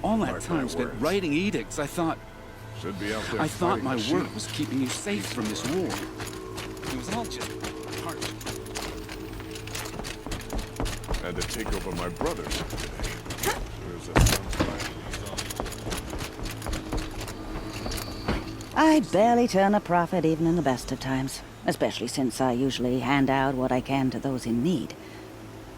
All that time spent writing edicts, I thought my work was keeping you safe from this war. It was all just part of it. Had to take over my brother's today. There's a sunfire. I barely turn a profit even in the best of times, especially since I usually hand out what I can to those in need.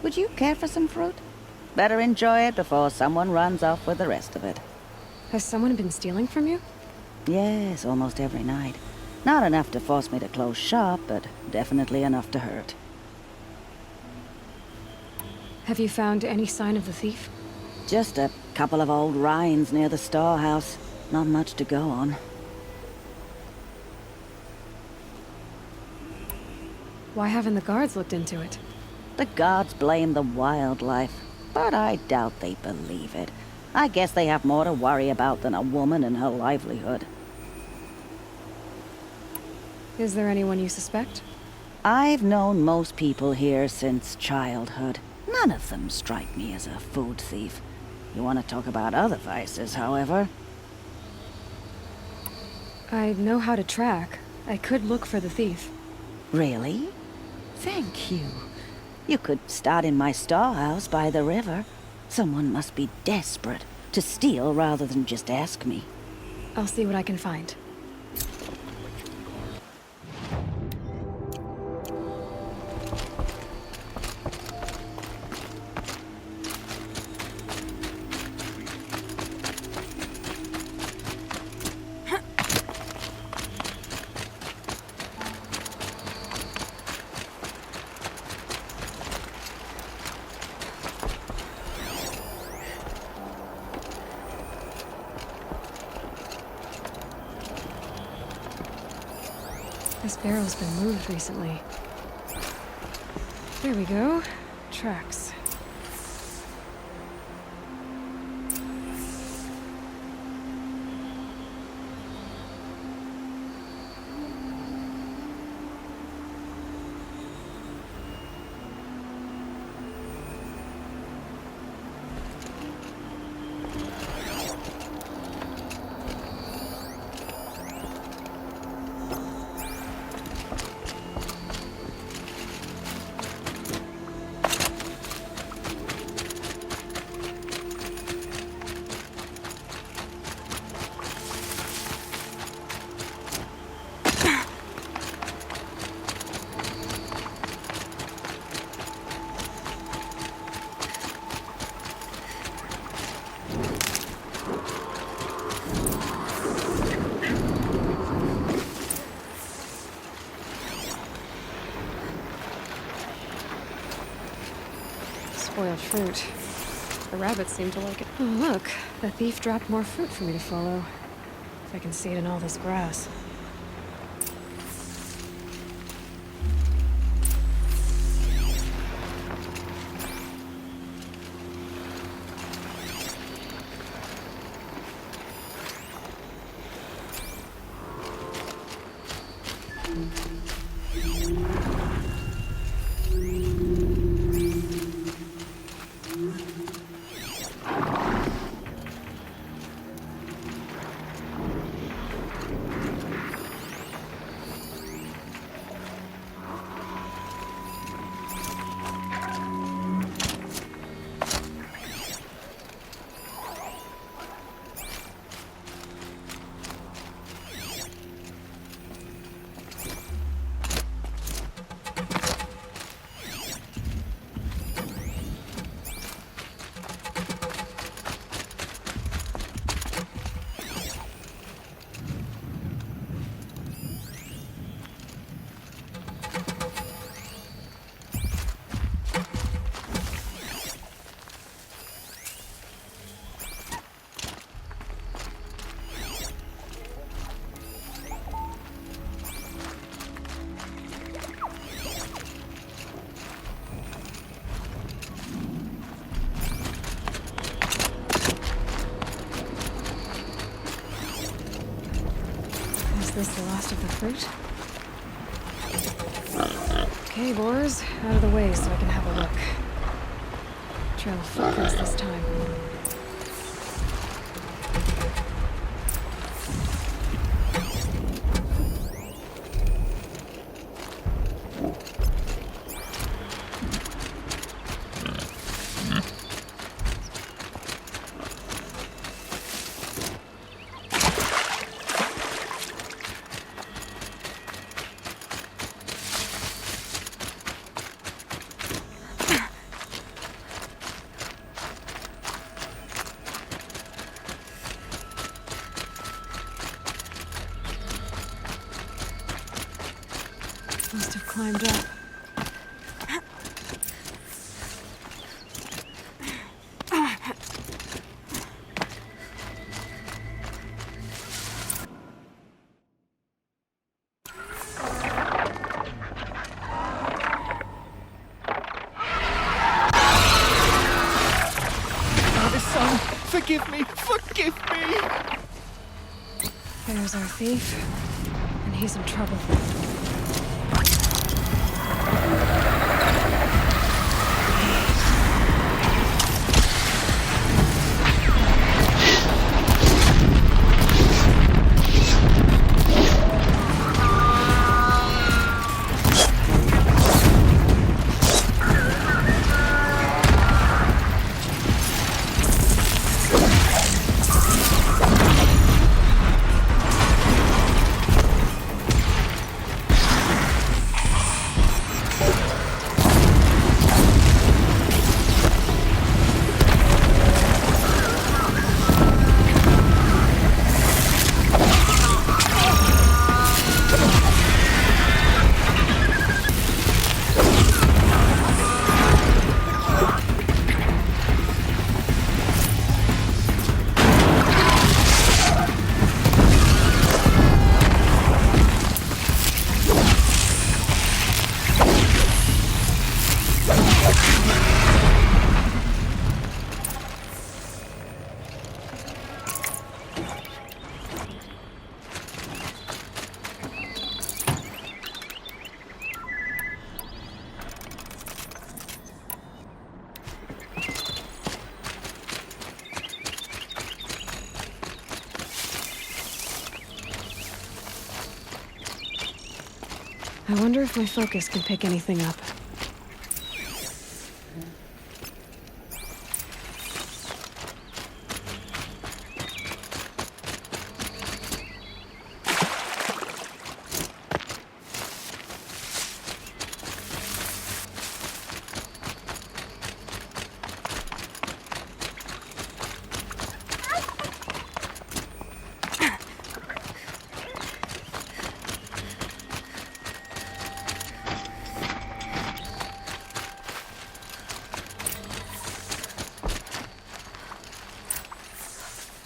Would you care for some fruit? Better enjoy it before someone runs off with the rest of it. Has someone been stealing from you? Yes, almost every night. Not enough to force me to close shop, but definitely enough to hurt. Have you found any sign of the thief? Just a couple of old rinds near the storehouse. Not much to go on. Why haven't the guards looked into it? The gods blame the wildlife, but I doubt they believe it. I guess they have more to worry about than a woman and her livelihood. Is there anyone you suspect? I've known most people here since childhood. None of them strike me as a food thief. You want to talk about other vices, however? I know how to track. I could look for the thief. Really? Thank you. You could start in my storehouse by the river. Someone must be desperate to steal rather than just ask me. I'll see what I can find. This barrel's been moved recently. There we go. Tracks. Spoiled fruit. The rabbits seem to like it. Oh, look. The thief dropped more fruit for me to follow. If I can see it in all this grass. Is this the last of the fruit? Okay, boars, out of the way so I can have a look. Trail of footprints this time. climbed up. Father, son, forgive me! Forgive me! There's our thief, and he's in trouble. I wonder if my focus can pick anything up.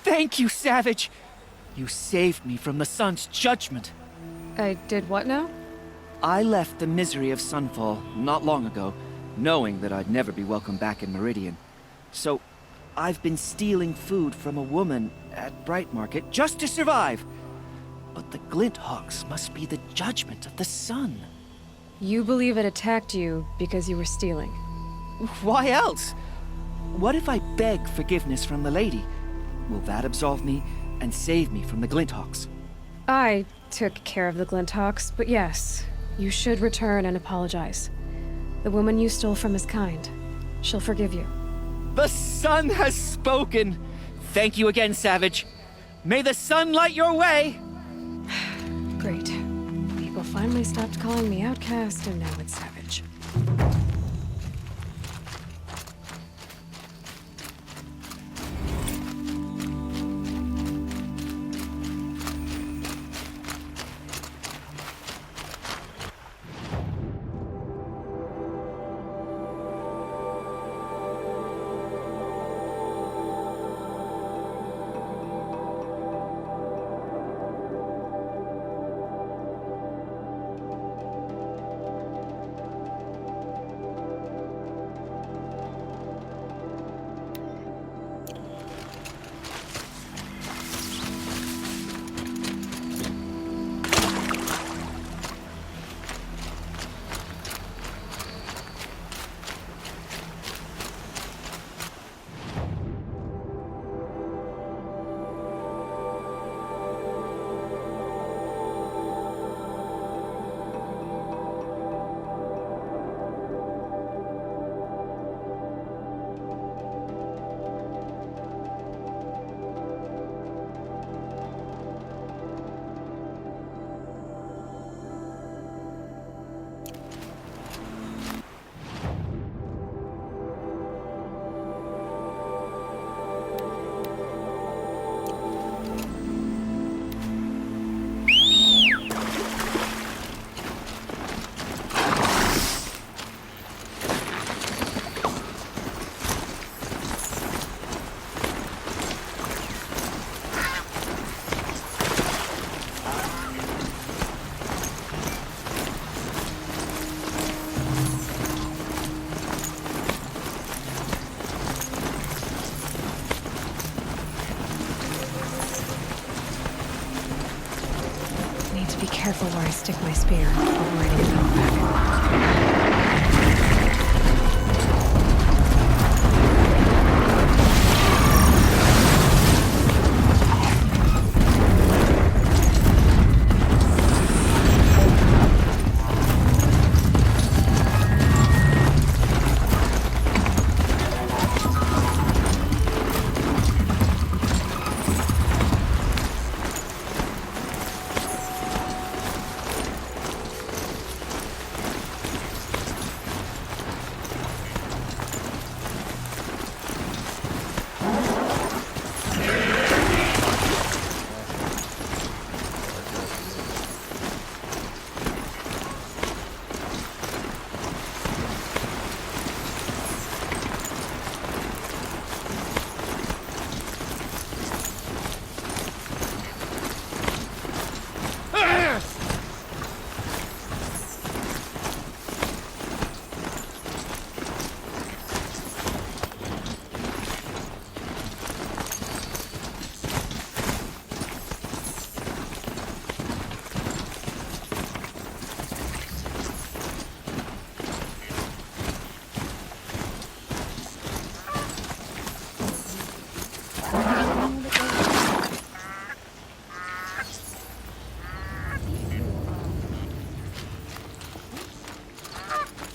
Thank you, Savage! You saved me from the sun's judgment. I did what now? I left the misery of Sunfall not long ago, knowing that I'd never be welcome back in Meridian. So, I've been stealing food from a woman at Bright Market just to survive. But the Glinthawks must be the judgment of the sun. You believe it attacked you because you were stealing. Why else? What if I beg forgiveness from the lady? Will that absolve me and save me from the Glinthawks? I took care of the Glinthawks, but yes, you should return and apologize. The woman you stole from is kind. She'll forgive you. The sun has spoken! Thank you again, Savage. May the sun light your way! Great. People finally stopped calling me outcast, and now it's Savage. be careful where I stick my spear, avoiding a knockback.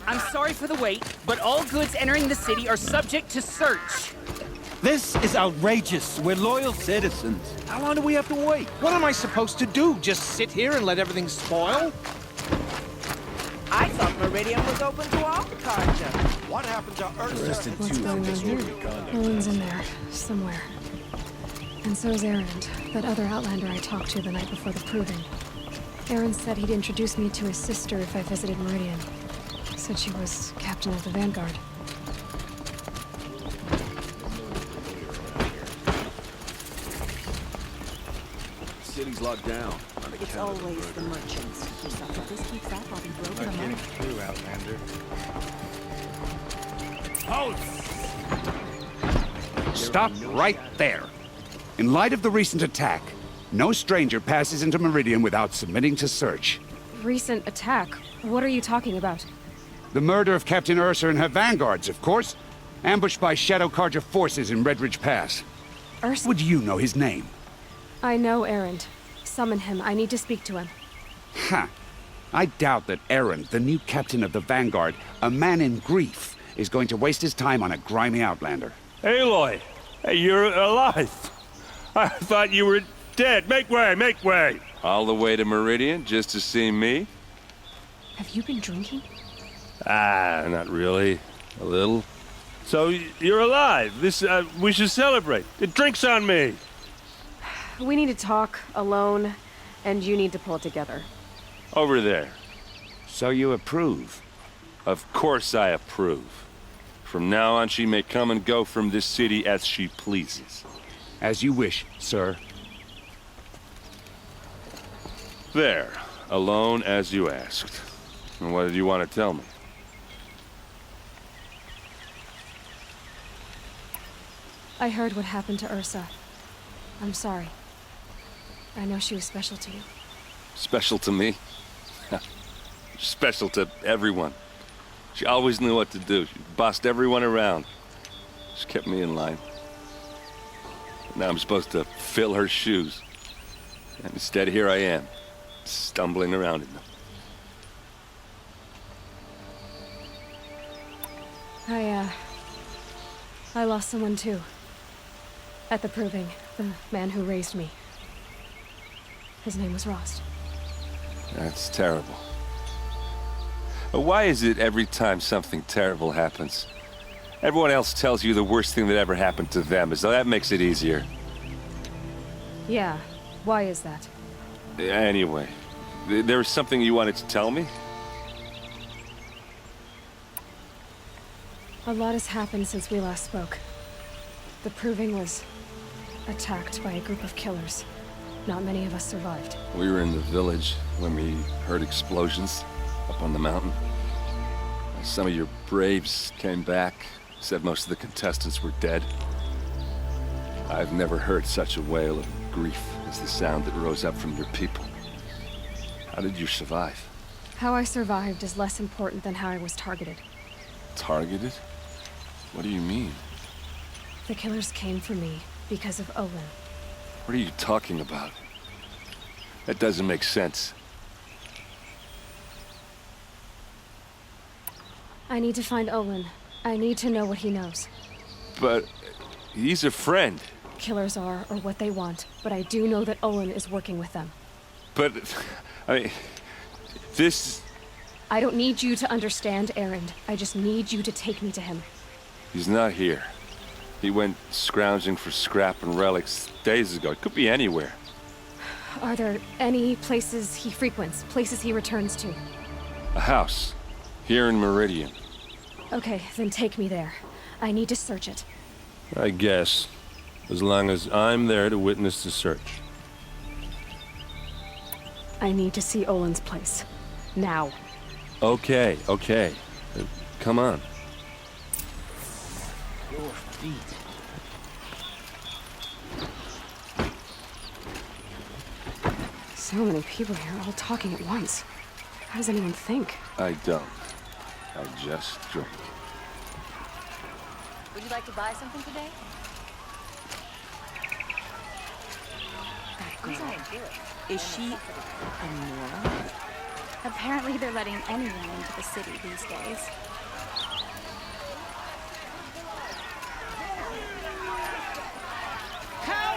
I'm sorry for the wait, but all goods entering the city are subject to search. This is outrageous. We're loyal citizens. How long do we have to wait? What am I supposed to do? Just sit here and let everything spoil? I thought Meridian was open to all Carja. What happened to Ursa? What's going on here? Owen's in there, somewhere. And so's Erend, that other Outlander I talked to the night before the proving. Erend said he'd introduce me to his sister if I visited Meridian. Said she was captain of the Vanguard. City's locked down. It's always the merchants. If this keeps up, I'll be broken Getting among. through, Outlander. Stop right there. In light of the recent attack, no stranger passes into Meridian without submitting to search. Recent attack? What are you talking about? The murder of Captain Ursa and her vanguards, of course. Ambushed by Shadow Carja forces in Redridge Pass. Ursa? Would you know his name? I know Erend. Summon him. I need to speak to him. Ha! I doubt that Erend, the new captain of the Vanguard, a man in grief, is going to waste his time on a grimy outlander. Aloy, hey, you're alive. I thought you were dead. Make way, make way. All the way to Meridian just to see me? Have you been drinking? Not really. A little. So you're alive. We should celebrate. The drink's on me. We need to talk alone, and you need to pull it together. Over there. So you approve? Of course I approve. From now on, she may come and go from this city as she pleases. As you wish, sir. There. Alone as you asked. And what did you want to tell me? I heard what happened to Ursa. I'm sorry. I know she was special to you. Special to me? Special to everyone. She always knew what to do. She bossed everyone around. She kept me in line. Now I'm supposed to fill her shoes. And instead, here I am, stumbling around in them. I lost someone too. At the proving, the man who raised me. His name was Rost. That's terrible. Why is it every time something terrible happens, everyone else tells you the worst thing that ever happened to them, as though that makes it easier? Yeah, why is that? Anyway, there was something you wanted to tell me? A lot has happened since we last spoke. The proving was attacked by a group of killers. Not many of us survived. We were in the village when we heard explosions up on the mountain. Some of your braves came back, said most of the contestants were dead. I've never heard such a wail of grief as the sound that rose up from your people. How did you survive? How I survived is less important than how I was targeted. Targeted? What do you mean? The killers came for me because of Olin. What are you talking about? That doesn't make sense. I need to find Olin. I need to know what he knows. But he's a friend. Killers are, or what they want, but I do know that Olin is working with them. But, I mean, this... I don't need you to understand, Erend. I just need you to take me to him. He's not here. He went scrounging for scrap and relics days ago. It could be anywhere. Are there any places he frequents, places he returns to? A house. Here in Meridian. Okay, then take me there. I need to search it. I guess. As long as I'm there to witness the search. I need to see Olin's place. Now. Okay, okay. Come on. Your feet. So many people here, all talking at once. How does anyone think? I don't. I just drink. Would you like to buy something today? That girl. Is she a moron? Apparently they're letting anyone into the city these days. How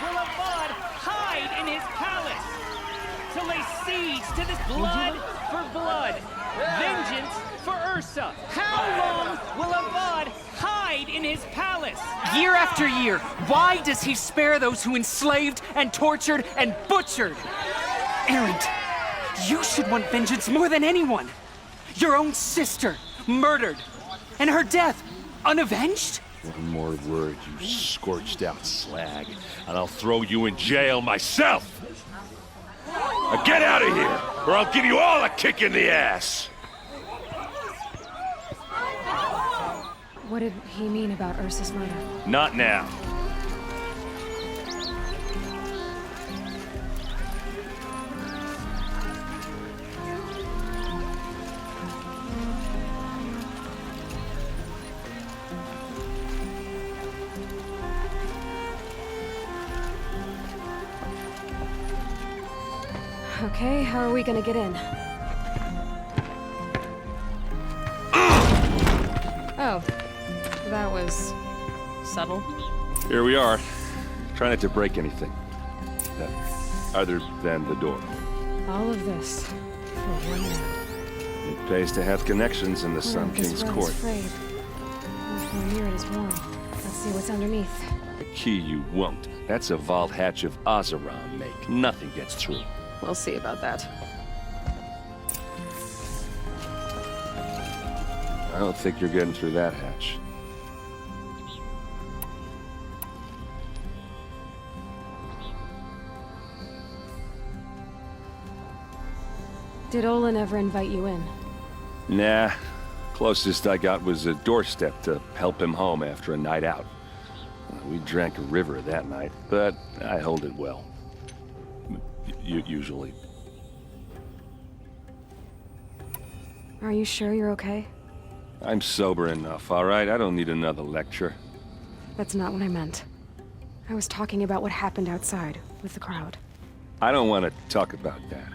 will Avad hide in his palace? To lay siege to this blood for blood, vengeance for Ursa. How long will Avad hide in his palace? Year after year, why does he spare those who enslaved and tortured and butchered? Erend, you should want vengeance more than anyone. Your own sister, murdered, and her death, unavenged? One more word, you scorched out slag, and I'll throw you in jail myself! Now get out of here, or I'll give you all a kick in the ass! What did he mean about Ursa's murder? Not now. Okay, how are we gonna get in? Oh, that was subtle. Here we are. Try not to break anything. Other than the door. All of this for one man. It pays to have connections in the Sun King's court. Much more near it is warm. Let's see what's underneath. The key you won't. That's a vault hatch of Oseram make. Nothing gets through. We'll see about that. I don't think you're getting through that hatch. Did Olin ever invite you in? Nah. Closest I got was a doorstep to help him home after a night out. We drank a river that night, but I hold it well. Usually. Are you sure you're okay? I'm sober enough, all right? I don't need another lecture. That's not what I meant. I was talking about what happened outside, with the crowd. I don't want to talk about that.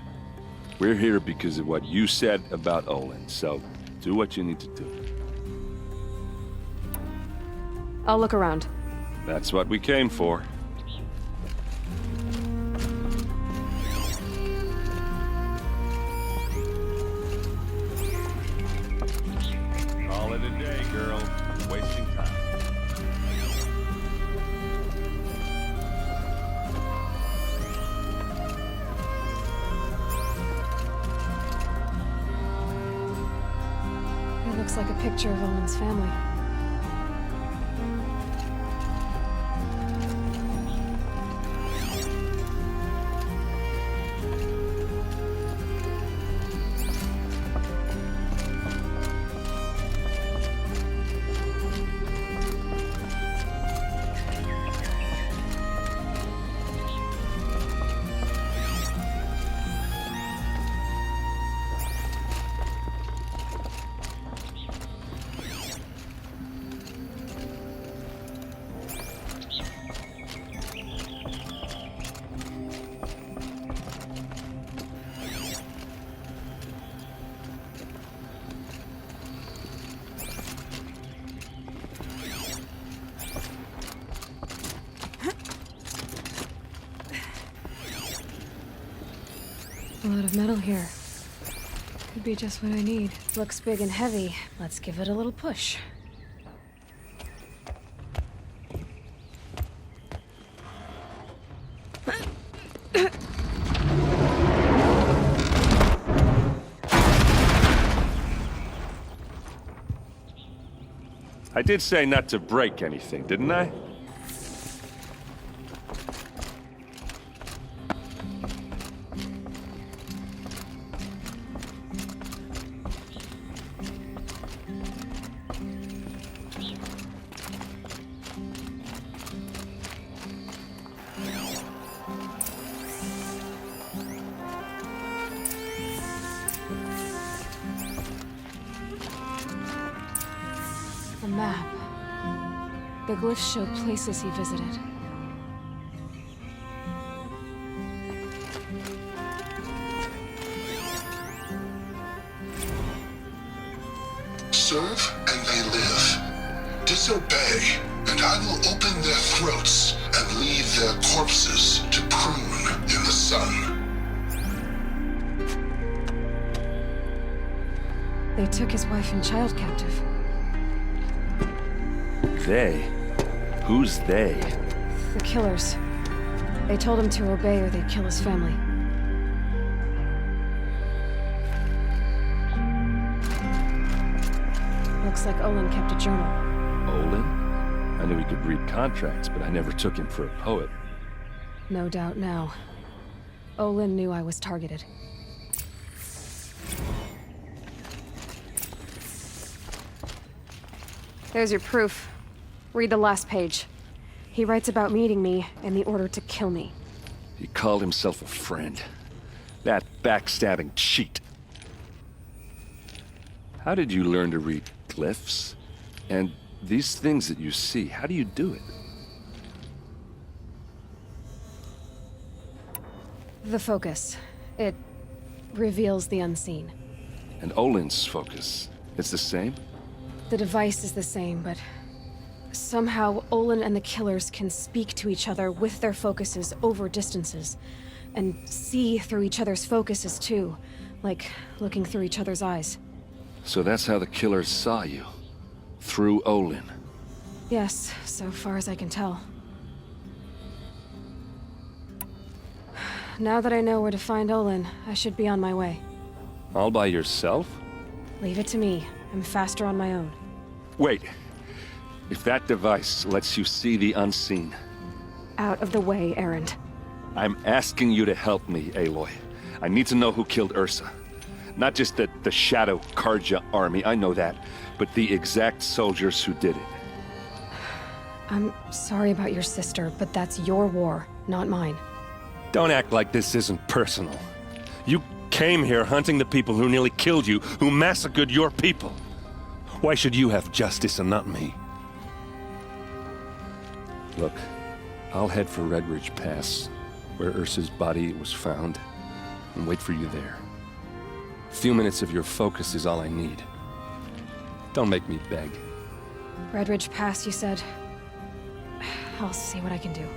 We're here because of what you said about Olin, so do what you need to do. I'll look around. That's what we came for. Call it a day, girl. Wasting time. It looks like a picture of Olin's family. A lot of metal here. Could be just what I need. Looks big and heavy. Let's give it a little push. I did say not to break anything, didn't I? A map. The glyphs show places he visited. Serve and they live. Disobey, and I will open their throats and leave their corpses to prune in the sun. They took his wife and child captive. They? Who's they? The killers. They told him to obey or they'd kill his family. Looks like Olin kept a journal. Olin? I knew he could read contracts, but I never took him for a poet. No doubt now. Olin knew I was targeted. There's your proof. Read the last page. He writes about meeting me and the order to kill me. He called himself a friend. That backstabbing cheat. How did you learn to read glyphs? And these things that you see, how do you do it? The focus. It reveals the unseen. And Olin's focus, it's the same? The device is the same, but somehow Olin and the killers can speak to each other with their focuses over distances, and see through each other's focuses too, like looking through each other's eyes. So that's how the killers saw you? Through Olin? Yes, so far as I can tell. Now that I know where to find Olin, I should be on my way. All by yourself? Leave it to me. I'm faster on my own. Wait. If that device lets you see the unseen... Out of the way, Erend. I'm asking you to help me, Aloy. I need to know who killed Ursa. Not just the Shadow Carja army, I know that, but the exact soldiers who did it. I'm sorry about your sister, but that's your war, not mine. Don't act like this isn't personal. You came here hunting the people who nearly killed you, who massacred your people. Why should you have justice and not me? Look, I'll head for Red Ridge Pass, where Ursa's body was found, and wait for you there. A few minutes of your focus is all I need. Don't make me beg. Red Ridge Pass, you said? I'll see what I can do.